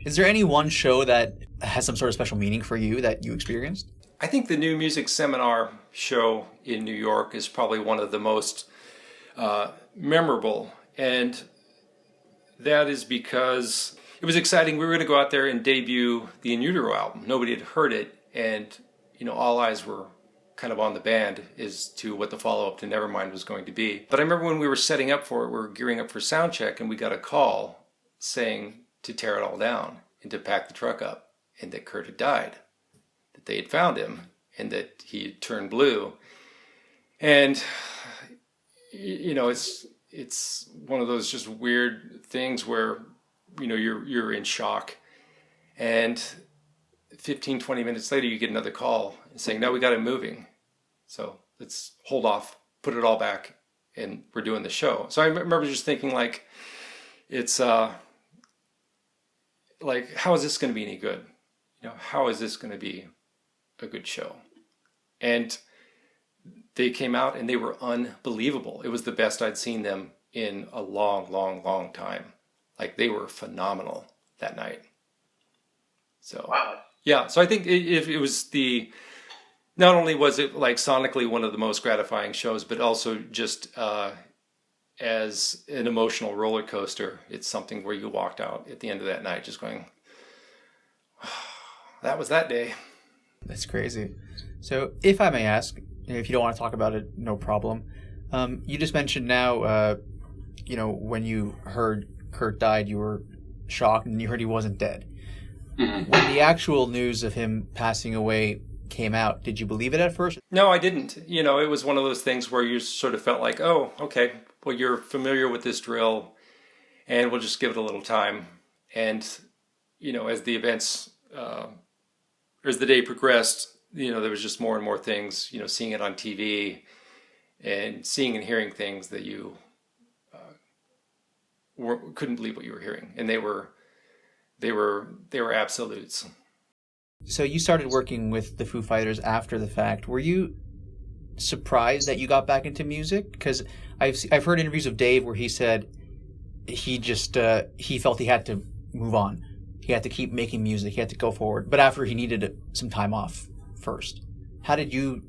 Is there any one show that has some sort of special meaning for you that you experienced? I think the New Music Seminar show in New York is probably one of the most memorable, and that is because it was exciting. We were going to go out there and debut the In Utero album. Nobody had heard it, and all eyes were kind of on the band as to what the follow-up to Nevermind was going to be. But I remember when we were setting up for it, we were gearing up for sound check, and we got a call saying to tear it all down and to pack the truck up, and that Kurt had died, that they had found him, and that he had turned blue. And it's one of those just weird things where you're in shock, and 15-20 minutes later you get another call saying, no, we got him moving, so let's hold off, put it all back, and we're doing the show. So I remember just thinking, like, it's like, how is this going to be any good? How is this going to be a good show? And they came out and they were unbelievable. It was the best I'd seen them in a long, long, long time. Like, they were phenomenal that night. So, wow. Yeah, so I think it was not only was it like sonically one of the most gratifying shows, but also just as an emotional roller coaster. It's something where you walked out at the end of that night just going, oh, that was that day. That's crazy. So if I may ask, if you don't want to talk about it, no problem. You just mentioned now, when you heard Kurt died, you were shocked and you heard he wasn't dead. Mm-hmm. When the actual news of him passing away came out, did you believe it at first? No, I didn't. It was one of those things where you sort of felt like, oh, okay, well, you're familiar with this drill, and we'll just give it a little time. And, as the events, as the day progressed, there was just more and more things, seeing it on TV and seeing and hearing things that you couldn't believe what you were hearing. And they were absolutes. So you started working with the Foo Fighters after the fact. Were you surprised that you got back into music? Because I've heard interviews of Dave where he said he just he felt he had to move on. He had to keep making music. He had to go forward. But after he needed some time off first. Did you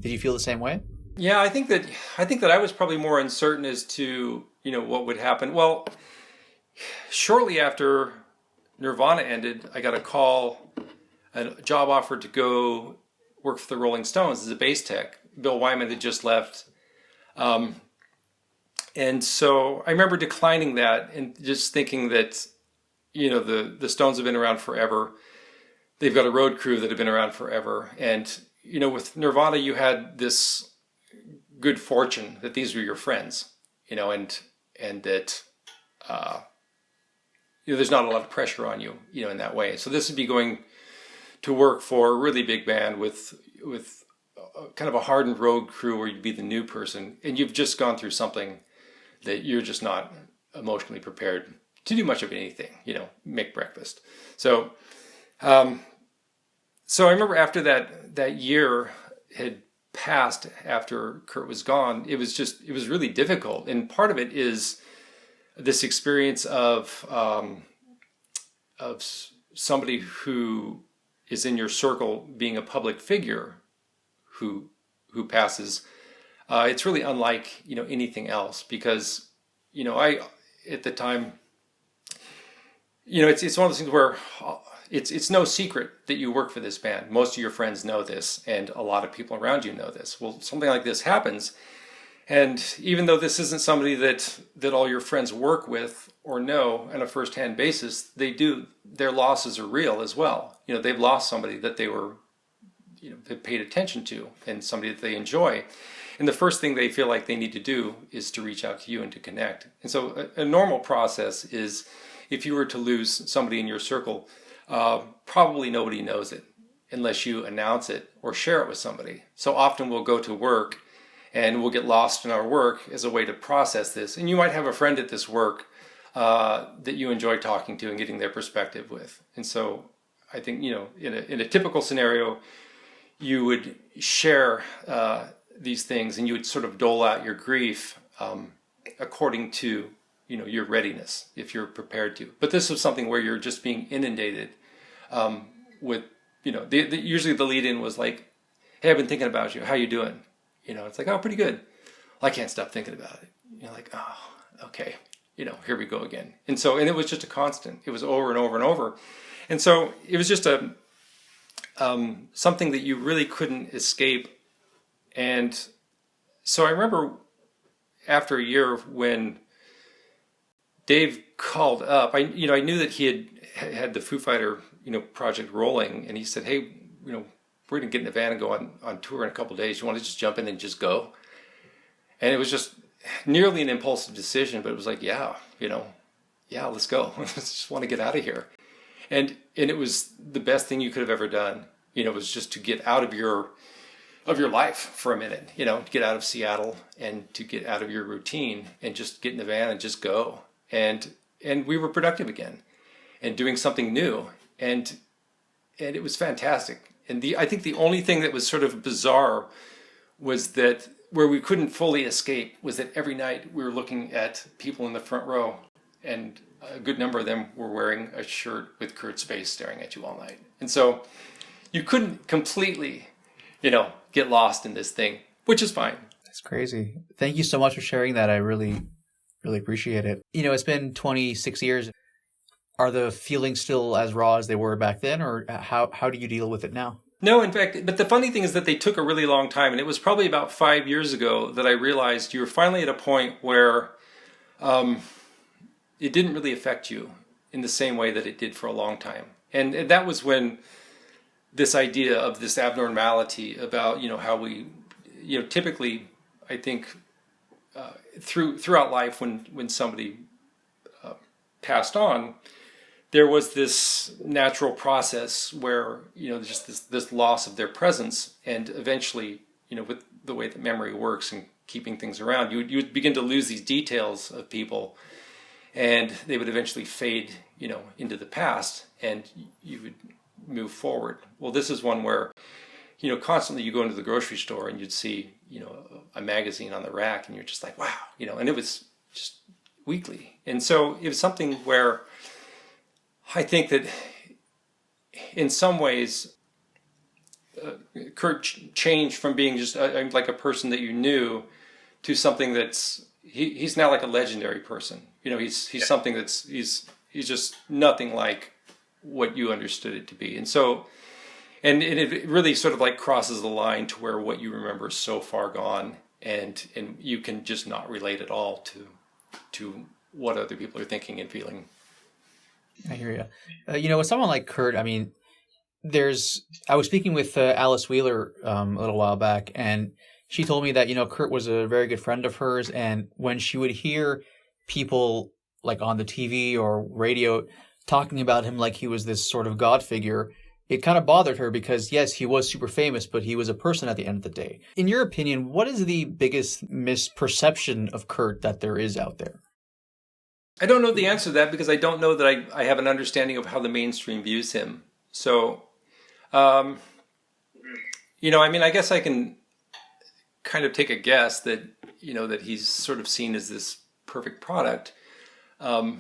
feel the same way? Yeah, I think that I was probably more uncertain as to what would happen. Well, shortly after Nirvana ended, I got a job offer to go work for the Rolling Stones as a bass tech. Bill Wyman had just left. And so I remember declining that and just thinking that, the Stones have been around forever. They've got a road crew that have been around forever. And, with Nirvana, you had this good fortune that these were your friends, and that, there's not a lot of pressure on you, in that way. So this would be going to work for a really big band with kind of a hardened road crew where you'd be the new person, and you've just gone through something that you're just not emotionally prepared to do much of anything, make breakfast. So, so I remember after that year had passed, after Kurt was gone, it was really difficult. And part of it is this experience of somebody who is in your circle being a public figure who passes. It's really unlike anything else, because I at the time, it's one of those things where it's no secret that you work for this band. Most of your friends know this, and a lot of people around you know this. Well, something like this happens, and even though this isn't somebody that all your friends work with or know on a first-hand basis, their losses are real as well. They've lost somebody that they were, they paid attention to, and somebody that they enjoy. And the first thing they feel like they need to do is to reach out to you and to connect. And so a normal process is, if you were to lose somebody in your circle, probably nobody knows it unless you announce it or share it with somebody. So often we'll go to work and we'll get lost in our work as a way to process this. And you might have a friend at this work that you enjoy talking to and getting their perspective with. And so I think, in a typical scenario, you would share these things, and you would sort of dole out your grief according to your readiness, if you're prepared to. But this was something where you're just being inundated with, usually the lead in was like, hey, I've been thinking about you. How you doing? It's like, oh, pretty good. Well, I can't stop thinking about it. You're like, oh, okay. Here we go again. And it was just a constant. It was over and over and over. And so it was just something that you really couldn't escape. And so I remember after a year when Dave called up, I knew that he had the Foo Fighter, project rolling, and he said, hey, we're going to get in the van and go on tour in a couple of days. You want to just jump in and just go? And it was just nearly an impulsive decision, but it was like, yeah, let's go. I just want to get out of here. And it was the best thing you could have ever done. It was just to get out of your life for a minute, to get out of Seattle and to get out of your routine and just get in the van and just go. And we were productive again and doing something new. And it was fantastic. And I think the only thing that was sort of bizarre was that where we couldn't fully escape was that every night we were looking at people in the front row, and a good number of them were wearing a shirt with Kurt's face staring at you all night. And so you couldn't completely, get lost in this thing, which is fine. That's crazy. Thank you so much for sharing that. I really, really appreciate it. It's been 26 years. Are the feelings still as raw as they were back then, or how do you deal with it now? No, in fact, but the funny thing is that they took a really long time, and it was probably about 5 years ago that I realized you were finally at a point where it didn't really affect you in the same way that it did for a long time. And that was when this idea of this abnormality about, how we, typically, I think, throughout life when somebody passed on, there was this natural process where, just this loss of their presence, and eventually, with the way that memory works and keeping things around, you would begin to lose these details of people, and they would eventually fade, into the past, and you would move forward. Well, this is one where, constantly you go into the grocery store and you'd see, a magazine on the rack, and you're just like, wow, and it was just weekly. And so it was something where I think that in some ways, Kurt changed from being just like a person that you knew to something that's, he's now like a legendary person. He's something that's, he's just nothing like what you understood it to be. And so, and it really sort of like crosses the line to where what you remember is so far gone, and you can just not relate at all to what other people are thinking and feeling. I hear you. With someone like Kurt, I mean, I was speaking with Alice Wheeler a little while back, and she told me that, Kurt was a very good friend of hers, and when she would hear people like on the TV or radio talking about him like he was this sort of god figure, it kind of bothered her because, yes, he was super famous, but he was a person at the end of the day. In your opinion, what is the biggest misperception of Kurt that there is out there? I don't know the answer to that because I don't know that I have an understanding of how the mainstream views him. So, I guess I can kind of take a guess that, that he's sort of seen as this perfect product. But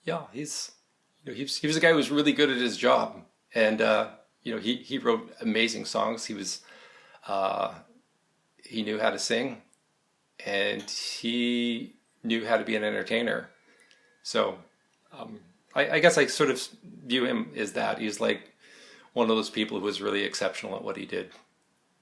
yeah, he was a guy who was really good at his job, and he wrote amazing songs. He knew how to sing, and he knew how to be an entertainer. So I guess sort of view him as that. He's like one of those people who was really exceptional at what he did.